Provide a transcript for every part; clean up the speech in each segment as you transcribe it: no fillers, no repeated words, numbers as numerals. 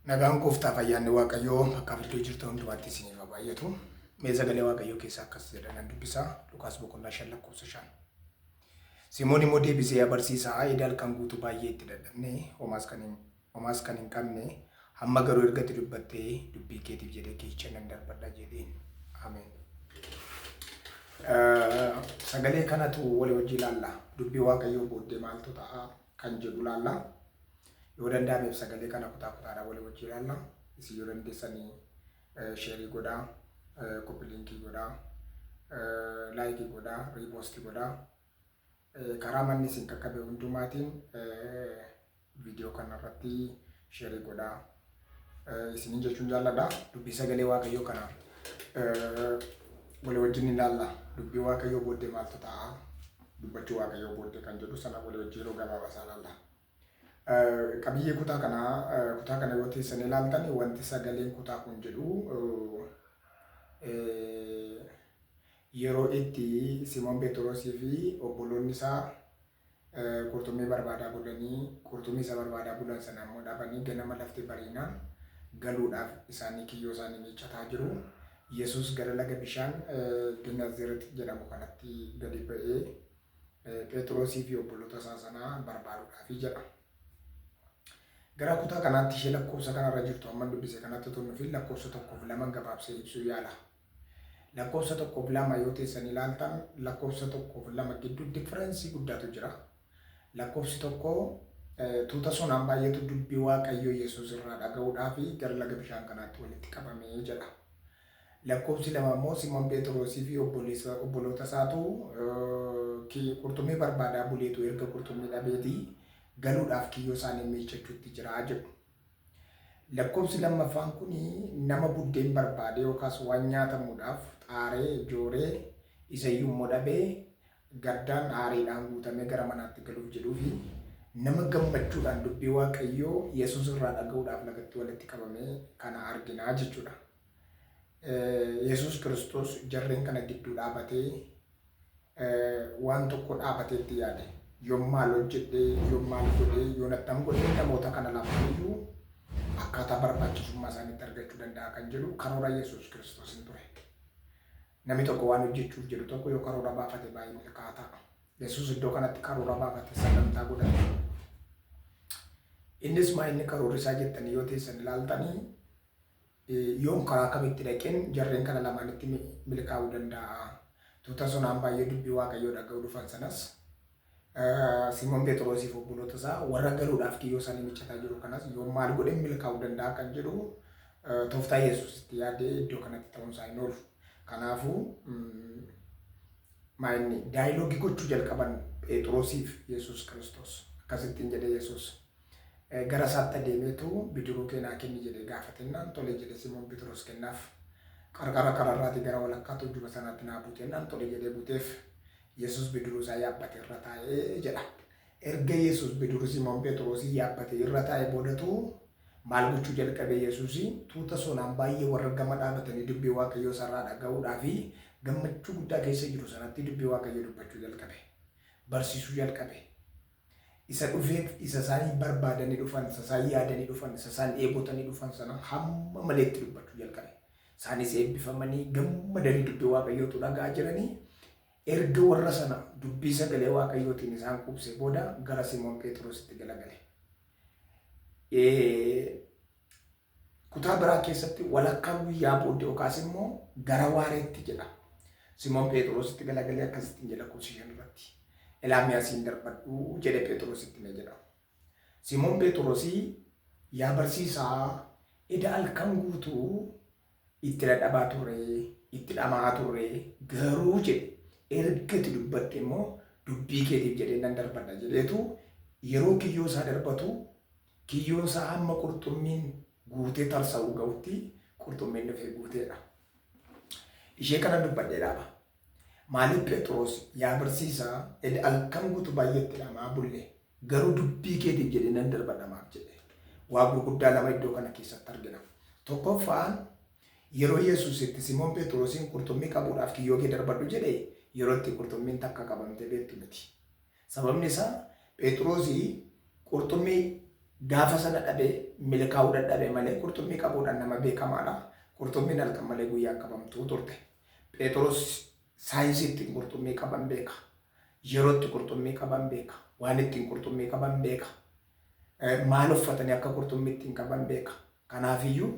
Nagaan gooftaaf ayyaanni Waaqayyoo akka firdoo jirtu hundumaatti isiniif haa baay'atu. Mee sagalee Waaqayyoo keessaa akkas jedhan dubbisaa Luqaas boqonnaa 5:5. Simoon immoo deebisee barsiisaa edaa halkan guutuu baay'ee itti dadhabnee homaas kan hin qabne hamma garuu ergatti dubbattee dubbii keetiif jedhee keecha nan darbadha jedheen. Ameen. Sagalee kanatu walii wajjin ilaalla. Dubbii Waaqayyoo booddee maaltu ta'a kan jedhu ilaalla. Yoo danda'ameef sagalee kana kutaadhaan walii wajjin ilaalla. Isin yoo dandeessanii sheerii godhaa, koppii liinkii godhaa, laayikii godhaa, riipoostii godhaa. Karaa manni isin qaqqabe hundumaatiin viidiyoo kanarratti sheerii godhaa. Isiniin jechuun jaalladha. Dubbii sagalee Waaqayyoo kana walii wajjin ilaalla. Dubbii Waaqayyoo booddee maaltu ta'a? Dubbachuu Waaqayyoo booddee kan jedhu sana walii wajjin yeroo gabaabaa ilaalla. Qabiyyee kutaa kana yoo teessan ilaaltan wanti sagaleen kutaa kun jedhu yeroo itti Simoon Phexrosii fi obboloonni isaa qurxummii barbaadaa bulanii qurxummii isa barbaadaa bulan sana immoo dhaabanii ganama lafti bariinaan galuudhaaf isaanii kiyyoo isaanii miiccataa jiru. Yesus gara laga bishaan Genezaret jedhamu kanatti gadi ba'ee Phexrosii fi obboloota isaa sana barbaaduudhaaf jedha. Gara kutaa kanaatti ishee lakkoofsa kanarra jirtu amma dubbise kanatti tolnu fi lakkoofsa 1-2 gabaabsee ibsuu yaala. Lakkoofsa 1-2 yoo teessan ilaaltan lakkoofsa 1-2 gidduu differensii guddaatu jira. Lakkoofsi 1 tuuta sonaan baay'eetu dubbii Waaqayyoo Yesuus irraa dhaga'uudhaaf gara laga bishaan kanaatti walitti qabamee jedha. Lakkoofsi 2 immoo Simoon Phexrosii fi obboloota isaatu qurxummii barbaadaa buleetu erga qurxummii dhabeetii galuudhaaf kiyyoo isaanii miiccachuutti jira jedhu. Lakkoofsi 2ffaan kun nama buddeen barbaade yookaas waan nyaatamuudhaaf xaaree jooree isayyuu immoo dhabee gaddaan aariidhaan guutamee gara manaatti galuuf jedhuu fi nama gammachuudhaan dubbii Waaqayyoo Yesuus irraa dhaga'uudhaaf lagatti walitti qabamee kana arginaa jechuudha. Yesuus Kiristoos jarreen kana gidduu dhaabatee waan tokko dhaabateetti yaade. Yoo maal hojjedhee, yoo maal godhee, yoo nattam godhee namoota kana lamaaniyyuu akkaataa barbaachisummaa isaaniitti argachuu danda'a kan jedhu karoora Yesuus Kiristoos hin ture. Namni tokko waan hojjechuuf jedhu tokko yoo karoora baafate baay'ee milkaa'aa ta'a. Yesuus iddoo kanatti karoora baafate sagantaa godhate. Innis maa inni karoora isaa jettanii yoo teessan ilaaltanii yoom karaa kamitti dhaqeen jarreen kana lamaanitti milkaa'uu danda'a. Tuuta sonaan baay'ee dubbii Waaqayyoo dhaga'uu dhufan sanas Simoon Phexrosii fi obboloota isaa warra galuudhaaf kiyyoo isaanii miiccataa jiru kanas yoo maal godhee milkaa'uu danda'a kan jedhu tooftaa Yesuusitti yaadee iddoo kanatti ta'uun isaa hin oolu. Kanaafuu maayinni daayiloogii gochuu jalqaban Phexrosii fi Yesuus Kiristoos akkasittiin jedhee Yesuus gara isaatti adeemeetu bidiruu keenaa kenni jedhee gaafatennaan tole jedhee Simoon Phexros kennaaf. Qarqara karaarraatii gara walakkaatti hojjuma sanaatti naa buutennaan tole jedhee buuteef. Yesus bidiruu isaa yaabbatee irra taa'ee jedha. Erga Yesus bidiruu Simoon Phexrosii yaabbatee irra taa'ee boodatu maal gochuu jalqabe Yesuus tuuta sonaan baay'ee warra gama dhaabatanii dubbii Waaqayyoo sarraa dhaga'uudhaa fi gammachuu guddaa keessa jiru sanatti dubbii Waaqayyoo dubbachuu jalqabe. Barsiisuu jalqabe. Isa dhufeef isa isaanii barbaadanii dhufan, isa isaan yaadanii dhufan, isa isaan eegotanii dhufan sana hamma maleetti dubbachuu jalqabe. Isaanis eebbifamanii gammadanii dubbii Waaqayyootu dhaga'aa jiranii. Erga warra sana dubbii sagalee Waaqayyootiin isaan qubsee booda gara Simoon Phexrositti galagale. Kutaa biraa keessatti walakkaa guyyaa booddee yookaas immoo gara waareetti jedha. Simoon Phexrositti galagalee akkasittiin jedha lakkoofsa 5 irratti. Ilaamii asiin darbadhu jedhe Phexrositti ni jedha. Simoon Phexrosii yaa barsiisaa eda halkan guutuu itti dadhabaa turre, itti dhamaa turre garuu jedhe. Ergatti dubbatte immoo dubbii keetiif jedhee nan darbadha jedheetu yeroo kiyyoo isaa darbatu kiyyoo isaa hamma qurxummiin guutee tarsa'uu ga'utti qurxummiin dhufee guuteedha. Ishee kana dubbadhee dhaaba. Maaliif Phexros yaa barsiisaa halkan guutuu baay'eetti dhamaa bulle garuu dubbii keetiif jedhee nan darbadha maaf jedhe. Waa gurguddaa lama iddoo kana keessatti argina. Tokkoffaan yeroo Yesuus itti Simoon Phexrosiin qurxummii qabuudhaaf kiyyoo kee darbadhu jedhee yeroo itti qurxummiin takka qabamtee beektu miti. Sababni isaa Phexrosii qurxummii gaafa sana dhabee milkaa'uu dadhabee malee qurxummii qabuudhaan nama beekamaadha. Qurxummiin halkan malee guyyaa qabamtuu turte. Phexros saayinsii ittiin qurxummii qaban beeka. Yerootti qurxummii qaban beeka. Waan ittiin qurxummii qaban beeka. Maal uffatanii akka qurxummii ittiin qaban beeka. Kanaafiyyuu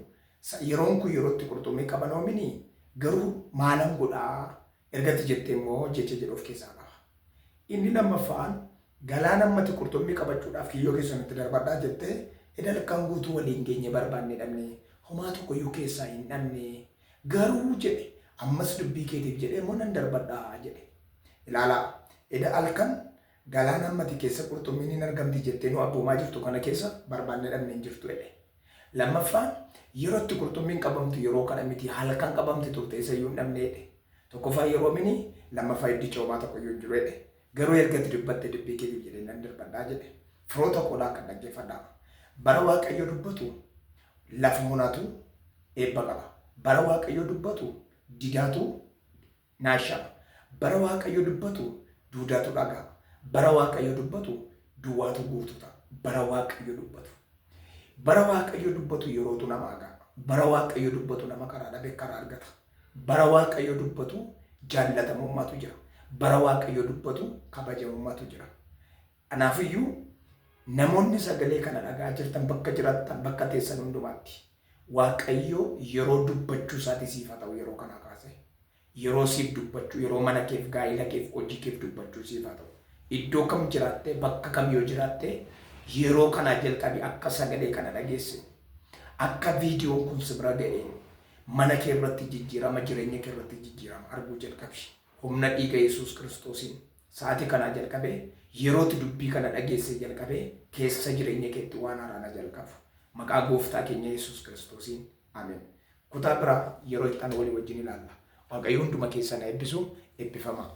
yeroon kun yerootti qurxummii qaban oomini garuu maalan godhaa ergatti jettee immoo jecha jedhu of keessaa qaba. Inni lammaffaan galaana ammatti qurxummii qabachuudhaaf kiyyoo keessatti darbadhaa jettee edalkaan guutuu waliin geenye barbaanne dhabne homaa tokkoyyuu keessaa hin dhabne garuu jedhe ammas dubbii keetiif jedhee immoo nan darbadhaa jedhe. Ilaalaa eda halkan galaana ammatti keessa qurxummiin hin argamti jettee nu abboomaa jirtu kana keessa barbaanne dhabne hin jirtu jedhe. Lammaffaan yerootti qurxummiin qabamtu yeroo kana miti halkan qabamti turte isayyuu hin dhabne jedhe. Tokkoffaa yeroo mini lammaffaa iddi coomaa tokkoyyuu hin jiru jedhe. Garuu ergatti dubbatte dubbii keetiif jedhee nan darbadhaa jedhe. Firoota koolaa kan dhaggeeffadhaa. Bara Waaqayyo dubbatu lafa onatu eebba qaba. Bara Waaqayyo dubbatu didaatu naashama. Bara Waaqayyo dubbatu duudaatu dhagaa. Bara Waaqayyo dubbatu duwwaatu guututa. Bara Waaqayyo dubbatu. Bara Waaqayyo dubbatu yerootu nama agaa. Bara Waaqayyo dubbatu nama karaa dhabe karaa argata. Bara Waaqayyo dubbatu jaallatamummaatu jira. Bara Waaqayyo dubbatu kabajamummaatu jira. Kanaafiyyuu namoonni sagalee kana dhagaa jirtan bakka jiraattan bakka teessan hundumaatti Waaqayyo yeroo dubbachuu isaati siif haa ta'u yeroo kana kaase. Yeroo siif dubbachuu yeroo mana keef gaa'ela keef hojii keef dubbachuu siif haa ta'u. Iddoo kam jiraatte bakka kam yoo jiraatte yeroo kana jalqabi akka sagalee kana dhageesse akka viidiyoon kun si bira ga'e mana kee irratti jijjiirama jireenya kee irratti jijjiirama arguu jalqabi. Humna dhiiga Yesuus Kiristoosiin sa'aatii kanaa jalqabee yerootti dubbii kana dhageesse jalqabee keessa jireenya keetti waan haaraa jalqabu. Maqaa gooftaa keenya Yesuus Kiristoosiin ameen. Kutaa biraa yeroo itti walii wajjin ilaalla. Waaqayyo hunduma keessan eebbisu eebbifamaa.